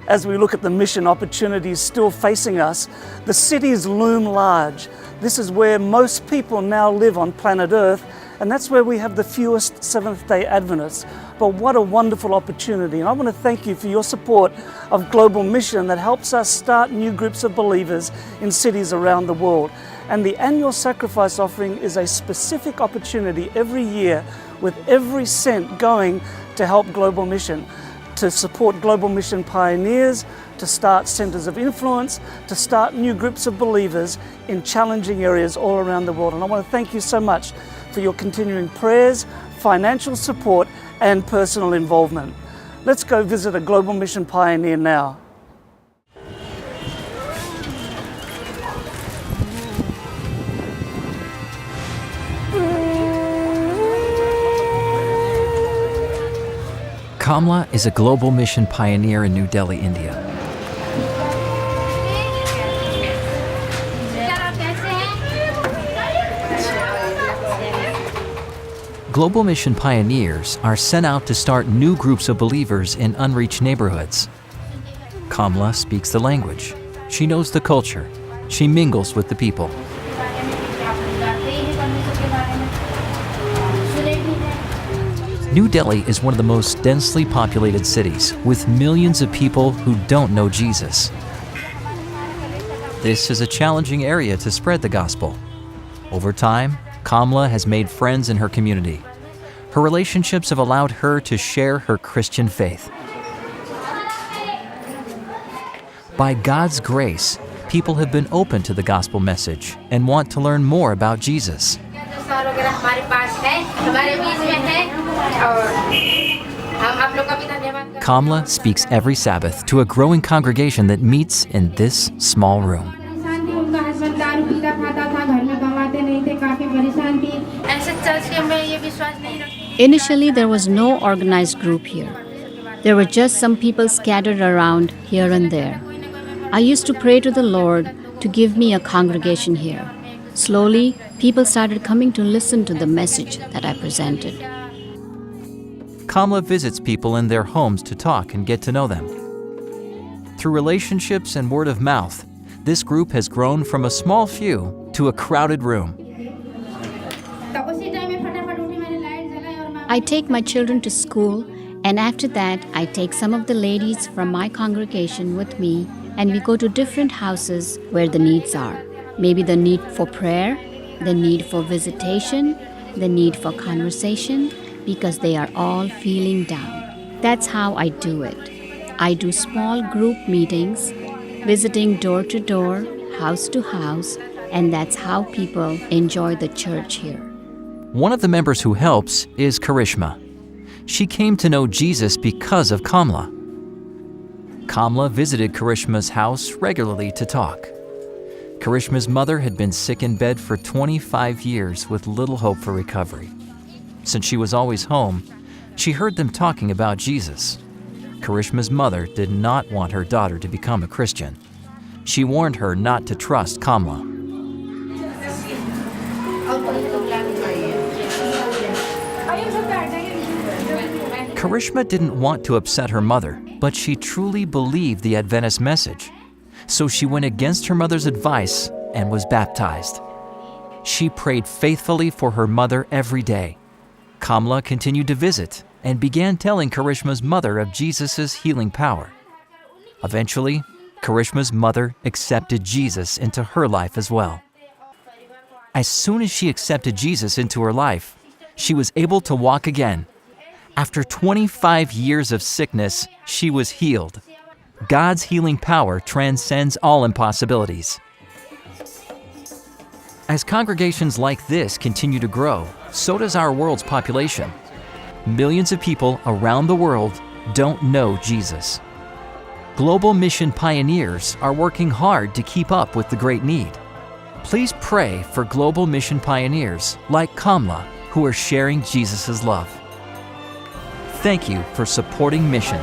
As we look at the mission opportunities still facing us, the cities loom large. This is where most people now live on planet Earth, and that's where we have the fewest Seventh-day Adventists. But what a wonderful opportunity. And I want to thank you for your support of Global Mission that helps us start new groups of believers in cities around the world. And the annual sacrifice offering is a specific opportunity every year with every cent going to help Global Mission, to support Global Mission pioneers, to start centers of influence, to start new groups of believers in challenging areas all around the world. And I want to thank you so much for your continuing prayers, financial support, and personal involvement. Let's go visit a Global Mission pioneer now. Kamla is a Global Mission pioneer in New Delhi, India. Global Mission pioneers are sent out to start new groups of believers in unreached neighborhoods. Kamla speaks the language. She knows the culture. She mingles with the people. New Delhi is one of the most densely populated cities, with millions of people who don't know Jesus. This is a challenging area to spread the gospel. Over time, Kamla has made friends in her community. Her relationships have allowed her to share her Christian faith. By God's grace, people have been open to the gospel message and want to learn more about Jesus. Kamla speaks every Sabbath to a growing congregation that meets in this small room. Initially, there was no organized group here. There were just some people scattered around here and there. I used to pray to the Lord to give me a congregation here. Slowly, people started coming to listen to the message that I presented. Kamla visits people in their homes to talk and get to know them. Through relationships and word of mouth, this group has grown from a small few to a crowded room. I take my children to school, and after that, I take some of the ladies from my congregation with me, and we go to different houses where the needs are. Maybe the need for prayer, the need for visitation, the need for conversation, because they are all feeling down. That's how I do it. I do small group meetings, visiting door to door, house to house, and that's how people enjoy the church here. One of the members who helps is Karishma. She came to know Jesus because of Kamla. Kamla visited Karishma's house regularly to talk. Karishma's mother had been sick in bed for 25 years with little hope for recovery. Since she was always home, she heard them talking about Jesus. Karishma's mother did not want her daughter to become a Christian. She warned her not to trust Kamla. Karishma didn't want to upset her mother, but she truly believed the Adventist message. So she went against her mother's advice and was baptized. She prayed faithfully for her mother every day. Kamla continued to visit and began telling Karishma's mother of Jesus' healing power. Eventually, Karishma's mother accepted Jesus into her life as well. As soon as she accepted Jesus into her life, she was able to walk again. After 25 years of sickness, she was healed. God's healing power transcends all impossibilities. As congregations like this continue to grow, so does our world's population. Millions of people around the world don't know Jesus. Global Mission pioneers are working hard to keep up with the great need. Please pray for Global Mission pioneers like Kamla who are sharing Jesus' love. Thank you for supporting Mission.